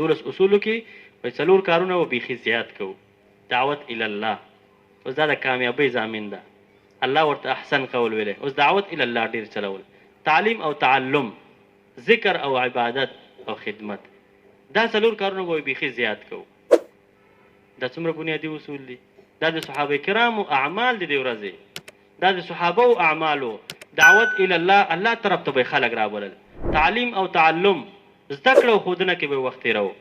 12 اصولو کې وایي 4 کارونه به بیخي زیات کوو. دعوت الی الله، اوس دا د کامیابۍ ضامن ده. الله ورته احسن قول ویلی. اوس دعوت الی الله ډېر چلول، تعلیم او تعلم، ذکر او عبادت او خدمت، دا 4 کارونه به بیخي زیات کوو. دا څومره بنیادي اصول دي. دا د صحابه کرامو اعمال دي د ورځې، دا د صحابو اعمالو. دعوت الی الله، الله طرف ته به خلک رابلل. تعلیم او تعلم، زده کړه او ښودنه کې به وخت تېرو.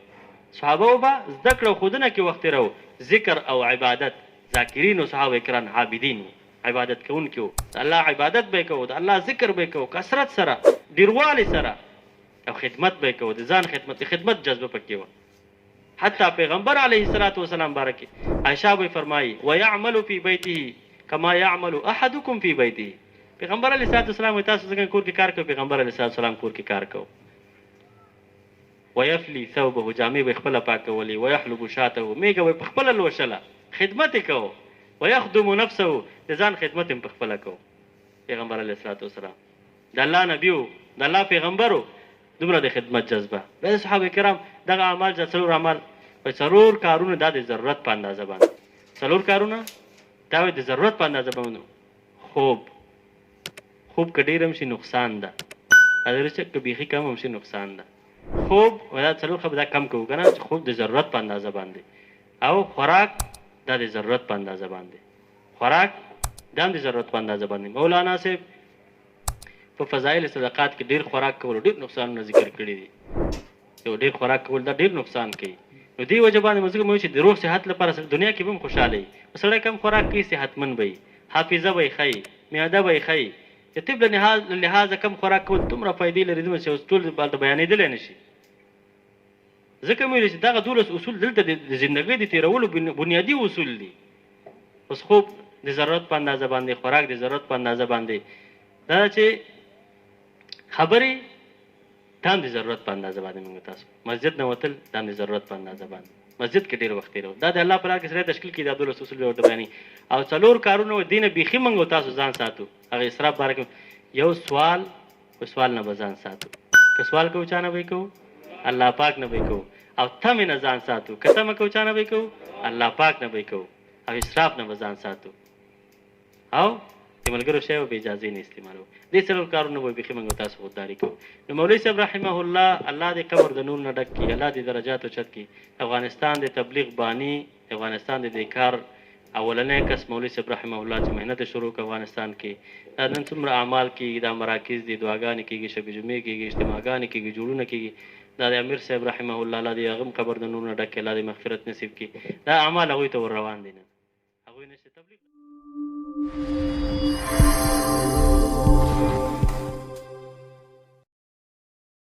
صحابو به زده کړه او ښودنه کې وخت تېرو. ذکر او عبادت، ذاکرین او صحابه کرام عابدین، عبادت کوونکي وو. د الله عبادت به یې کوو، د الله ذکر به یې کوو کثرت سره، ډېروالي سره، او خدمت به یې کوو، د ځان خدمت، د خدمت جذبه پکې وه. حتی پیغمبر علیه الصلاة والسلام بارکې عایشه به فرمایي ویعمل فی بیته کما یعمل احدکم فی بیته. پیغمبر علیه الصلاة والسلام وایي تاسو څنګه کور کې کار کوئ، پیغمبر علیه الصلاة والسلام کور کې کار کوو. ویفلی ثوبه، جامې به یې خپله پاکولې. ویحلب شاته، میږه به یې په خپله لوشله، خدمت یې کوو. ویخدم نفسه، د ځان خدمت یې په خپله کوو. پیغمبر علیه الصلاة والسلام د الله نبي و، د الله پیغمبر و، دومره د خدمت جذبه. بیا د صحابه کرام دغه اعمال، 4 اعمال، 4 کارونه دا د ضرورت په اندازه باندې، 4 کارونه دا د ضرورت په اندازه باندې. خوب که ډېر هم شي نقصان ده، که بیخي کم هم شي نقصان ده. خوب دا 4 خبره دا کم کوو که نه، چې خوب د ضرورت په اندازه باندې. او خوراک دا د ضرورت په اندازه باندې، خوراک دا هم د ضرورت په اندازه باندې. مولانا صاحب په فضایل صدقات کې ډېر خوراک کول ډېر نقصانونه ذکر کړي دي. یو ډېر خوراک کول دا ډېر نقصان کوي. نو دې وجه باندې موږ وایو چې د روغ صحت لپاره دنیا کې به هم خوشحاله وي. سړی کم خوراک کوي صحتمند به وي، حافظه به یې ښایي، معده به یې ښایي. د طب له لحاظه کم خوراک کول دومره فایدې لري دومره چې اوس ټول هلته بیانېدلی نه شي. ځکه مې ویلي چې دغه 12 اصول دلته د زندګۍ د تېرولو بنیادي اصول دي. اوس خوب د ضرورت په اندازه باندې، خوراک د ضرورت په اندازه باندې، دا چې خبرې دا هم د ضرورت په اندازه باندې. موږ تاسو مسجد نه وتل دا هم د ضرورت په اندازه باندې، مسجد کې ډېر وخت تېرول، دا د الله په لار کې سړی تشکیل کړي. دا 12 اصول ورته بیانوي. او 4 کارونه دې نه بیخي موږ تاسو ځان ساتو. هغه اسراف باره کې یو سوال، په سوال نه به ځان ساتو. که سوال کوو چا نه به یې کوو، الله پاک نه به یې کوو. او تمې نه ځان ساتو، که تمه کوو چا نه به یې کوو، الله پاک نه به یې کوو. او اسراف نه به ځان ساتو. او د ملګرو شی به په اجازې نه استعمالوو. دې 4 کارونه به بیخي موږ تاسو خودداري کوو. نو مولوي صاحب رحمه الله، الله دې قبر د نور نه ډک کړي، الله دې درجات اوچت کړي. افغانستان د تبلیغ بانی، افغانستان د دې کار اولنی کس مولوي صاحب رحمه الله چې محنت شروع کړ افغانستان کې. دا نن څومره اعمال کېږي، دا مراکز دي، دعاګانې کېږي، شب جمعې کېږي، اجتماعګانې کېږي، جوړونه کېږي. دا د امیر صاحب رحمه الله، الله دې هغه هم قبر د نور نه ډک کړي، الله دې مغفرت نصیب کړي. دا اعمال هغوی ته ور روان دي. نن هغوی نشته تبلیغ